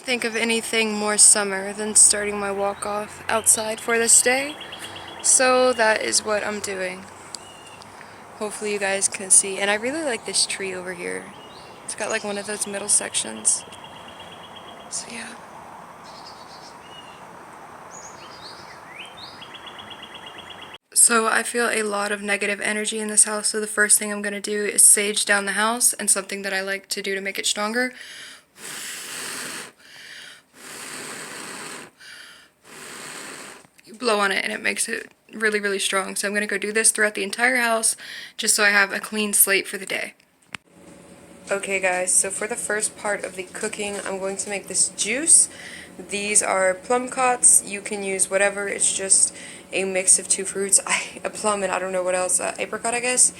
think of anything more summer than starting my walk off outside for this day. So that is what I'm doing. Hopefully you guys can see. And I really like this tree over here. It's got like one of those middle sections. So yeah. So I feel a lot of negative energy in this house, so the first thing I'm going to do is sage down the house, and something that I like to do to make it stronger. You blow on it and it makes it really, really strong. So I'm going to go do this throughout the entire house just so I have a clean slate for the day. Okay guys, so for the first part of the cooking, I'm going to make this juice. These are plum cots. You can use whatever. It's just a mix of two fruits. A plum and I don't know what else, apricot I guess.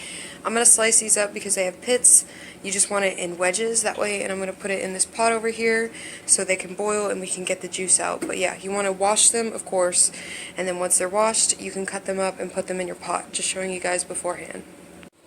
I'm going to slice these up because they have pits. You just want it in wedges that way, and I'm going to put it in this pot over here so they can boil and we can get the juice out. But yeah, you want to wash them, of course, and then once they're washed, you can cut them up and put them in your pot. Just showing you guys beforehand.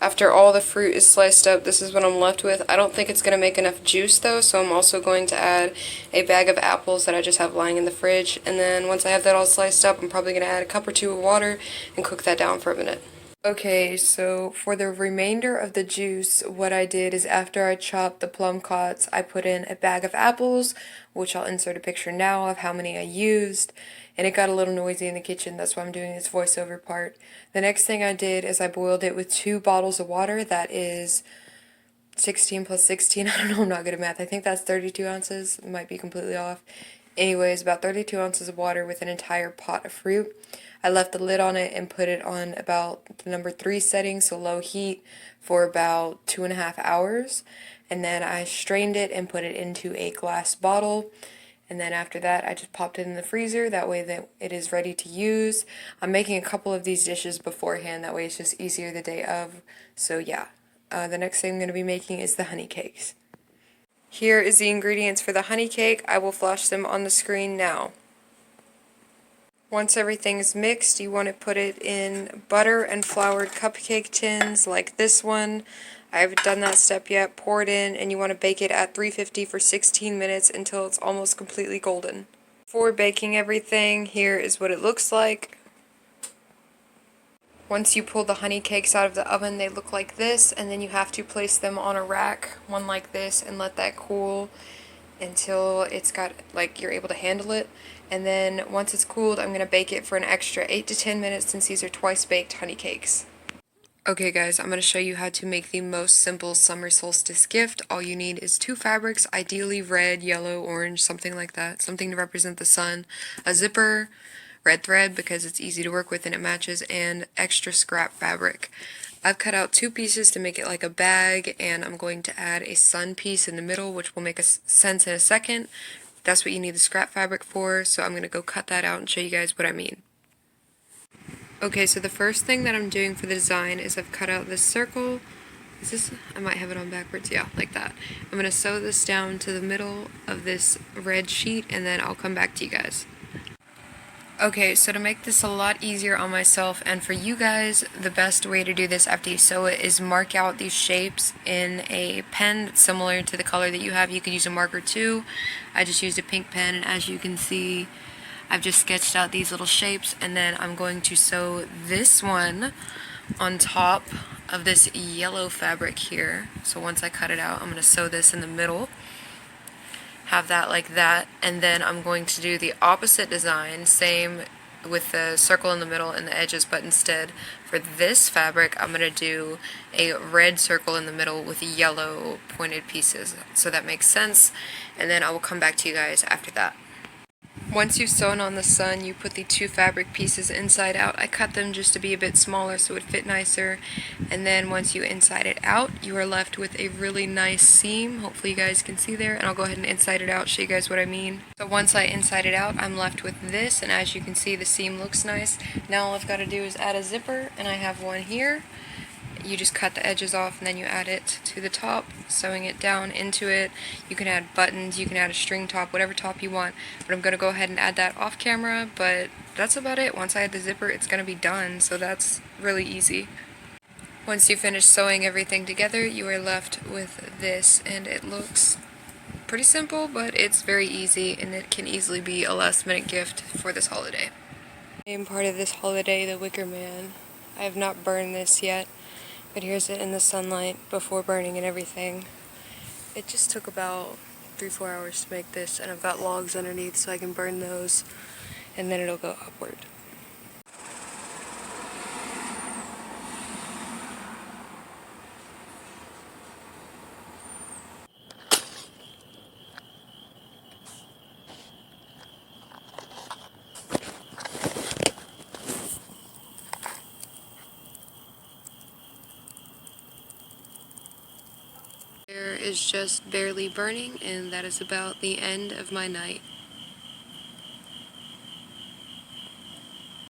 After all the fruit is sliced up, this is what I'm left with. I don't think it's going to make enough juice though, so I'm also going to add a bag of apples that I just have lying in the fridge. And then once I have that all sliced up, I'm probably going to add a cup or two of water and cook that down for a minute. Okay, so for the remainder of the juice, what I did is after I chopped the plum cots, I put in a bag of apples, which I'll insert a picture now of how many I used, and it got a little noisy in the kitchen, that's why I'm doing this voiceover part. The next thing I did is I boiled it with 2 bottles of water, that is 16 plus 16, I don't know, I'm not good at math, I think that's 32 ounces, might be completely off. Anyways, about 32 ounces of water with an entire pot of fruit. I left the lid on it and put it on about the number 3 setting, so low heat, for about 2.5 hours. And then I strained it and put it into a glass bottle. And then after that, I just popped it in the freezer, that way that it is ready to use. I'm making a couple of these dishes beforehand, that way it's just easier the day of. So yeah, the next thing I'm going to be making is the honey cakes. Here is the ingredients for the honey cake. I will flash them on the screen now. Once everything is mixed, you want to put it in butter and floured cupcake tins like this one. I haven't done that step yet. Pour it in, and you want to bake it at 350 for 16 minutes until it's almost completely golden. For baking everything, here is what it looks like. Once you pull the honey cakes out of the oven, they look like this, and then you have to place them on a rack, one like this, and let that cool until it's got, like, you're able to handle it. And then once it's cooled, I'm going to bake it for an extra 8 to 10 minutes since these are twice baked honey cakes. Okay guys, I'm going to show you how to make the most simple summer solstice gift. All you need is 2 fabrics, ideally red, yellow, orange, something like that, something to represent the sun, a zipper, red thread because it's easy to work with and it matches, and extra scrap fabric. I've cut out 2 pieces to make it like a bag, and I'm going to add a sun piece in the middle, which will make sense in a second. That's what you need the scrap fabric for, so I'm going to go cut that out and show you guys what I mean. Okay, so the first thing that I'm doing for the design is I've cut out this circle. Is this, I might have it on backwards, yeah, like that. I'm going to sew this down to the middle of this red sheet, and then I'll come back to you guys. Okay, so to make this a lot easier on myself and for you guys, the best way to do this after you sew it is mark out these shapes in a pen that's similar to the color that you have. You could use a marker too. I just used a pink pen, and as you can see, I've just sketched out these little shapes, and then I'm going to sew this one on top of this yellow fabric here. So once I cut it out, I'm going to sew this in the middle. Have that like that, and then I'm going to do the opposite design, same with the circle in the middle and the edges, but instead for this fabric I'm going to do a red circle in the middle with yellow pointed pieces, so that makes sense, and then I will come back to you guys after that. Once you've sewn on the sun, you put the 2 fabric pieces inside out. I cut them just to be a bit smaller so it would fit nicer. And then once you inside it out, you are left with a really nice seam. Hopefully you guys can see there. And I'll go ahead and inside it out, show you guys what I mean. So once I inside it out, I'm left with this. And as you can see, the seam looks nice. Now all I've got to do is add a zipper. And I have one here. You just cut the edges off and then you add it to the top, sewing it down into it. You can add buttons, you can add a string top, whatever top you want, but I'm going to go ahead and add that off camera, but that's about it. Once I add the zipper, it's going to be done, so that's really easy. Once you finish sewing everything together, you are left with this, and it looks pretty simple, but it's very easy, and it can easily be a last-minute gift for this holiday. Main part of this holiday, the wicker man. I have not burned this yet, but here's it in the sunlight before burning and everything. It just took about 3-4 hours to make this, and I've got logs underneath so I can burn those, and then it'll go upward. There is just barely burning, and that is about the end of my night.